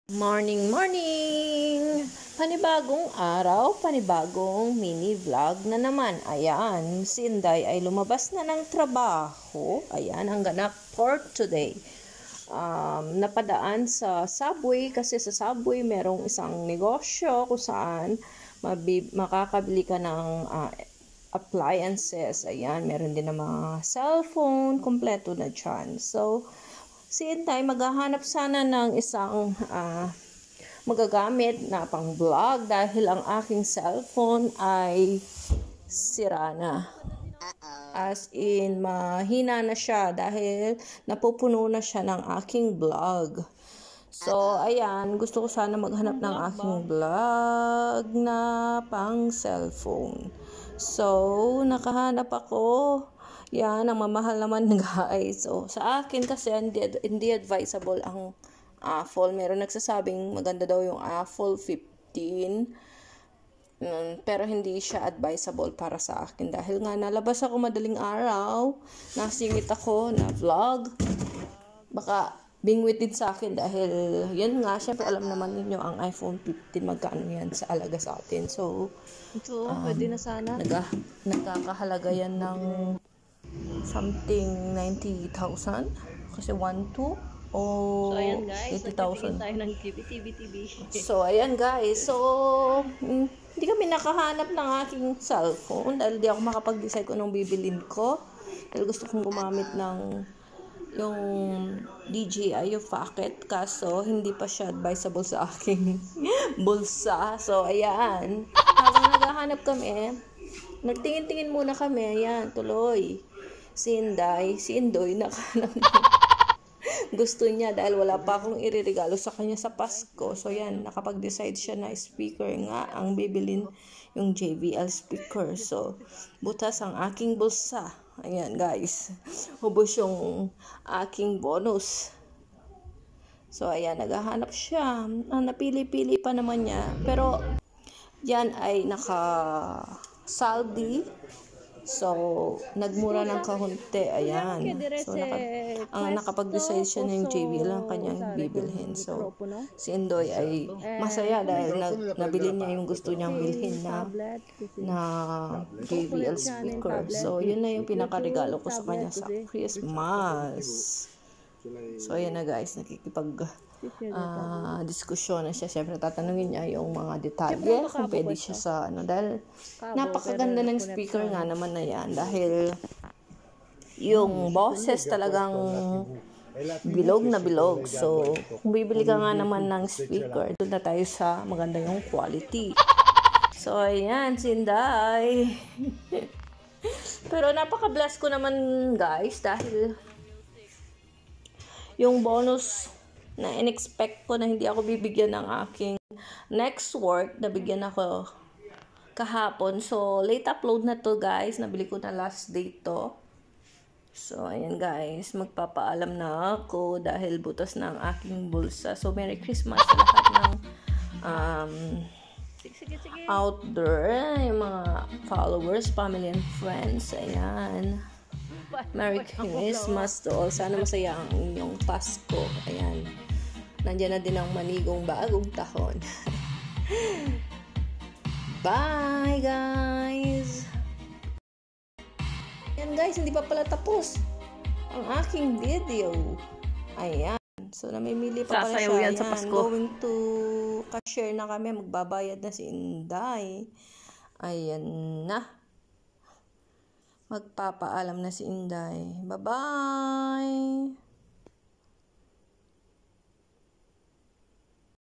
Morning, morning! Panibagong araw, panibagong mini vlog na naman. Ayan, si Inday ay lumabas na ng trabaho. Ayan, ang ganap for today. Napadaan sa Subway kasi sa Subway merong isang negosyo kung saan makakabili ka ng appliances. Ayan, meron din ng mga cellphone, kompleto na dyan. So, si Inday maghahanap sana ng isang magagamit na pang vlog dahil ang aking cellphone ay sira na. As in, mahina na siya dahil napupuno na siya ng aking vlog. So, ayan, gusto ko sana maghanap ng aking vlog na pang cellphone. So, nakahanap ako. Yan, ang mamahal naman guys. So, sa akin kasi hindi advisable ang Apple. Meron nagsasabing maganda daw yung Apple 15. Pero hindi siya advisable para sa akin. Dahil nga nalabas ako madaling araw. Nasingit ako na vlog. Baka bingwitin sa akin dahil yun nga, syempre alam naman ninyo ang iPhone 15 magkano yan sa alaga sa atin. So pwede na sana. Nagkakahalaga yan ng something 90,000 kasi 1.2 o So ayan guys, 80,000. tayo ng TV. So ayan guys, so hindi kami nakahanap ng aking cellphone dahil di ako makapag-decide kung anong bibilin ko dahil gusto kong gumamit ng yung DJI, yung pocket, kaso hindi pa siya advisable sa aking bulsa. So ayan, habang naghahanap kami, nagtingin-tingin muna kami. Ayan, tuloy si Indoy nakahanap gusto niya dahil wala pa akong iririgalo sa kanya sa Pasko. So yan, nakapag-decide siya na speaker nga ang bibilin, yung JBL speaker. So butas ang aking bulsa. Ayan guys, hubos yung aking bonus. So ayan, naghahanap siya. Napili-pili pa naman niya. Pero yan ay naka-saldi. So, nagmura ng kahunti. Ayan. So, nakapag-decide siya ng JBL ang kanyang bibilhin. So, si Indoy ay masaya dahil nabili niya yung gusto niyang bilhin na JBL speaker. So, yun na yung pinakaregalo ko sa kanya sa Christmas. So, ayan na guys. Diskusyon na siya. Siyempre, tatanungin niya yung mga detalye kung pwede siya sa dahil napakaganda ng speaker nga naman na yan dahil yung boses talagang bilog na bilog. So, kung bibili ka nga naman ng speaker, doon na tayo sa maganda yung quality. So, ayan, Sinday. Pero napaka-bless ko naman guys dahil yung bonus na in-expect ko na hindi ako bibigyan ng aking next work, nabigyan ako kahapon. So, late upload na to guys. Nabili ko na last day to. So, ayan guys. Magpapaalam na ako dahil butas na ang aking bulsa. So, Merry Christmas sa lahat ng out there. Yung mga followers, family and friends. Ayan. Merry Christmas to all. Sana masaya ang inyong Pasko. Ayan. Nandiyan na din ang manigong bagong taon. Bye, guys! Ayan, guys. Hindi pa pala tapos ang aking video. Ayan. So, namimili pa pala siya. Sasayaw yan sa Pasko. Going to cashier na kami. Magbabayad na si Inday. Ayan na. Magpapaalam na si Inday. Bye-bye!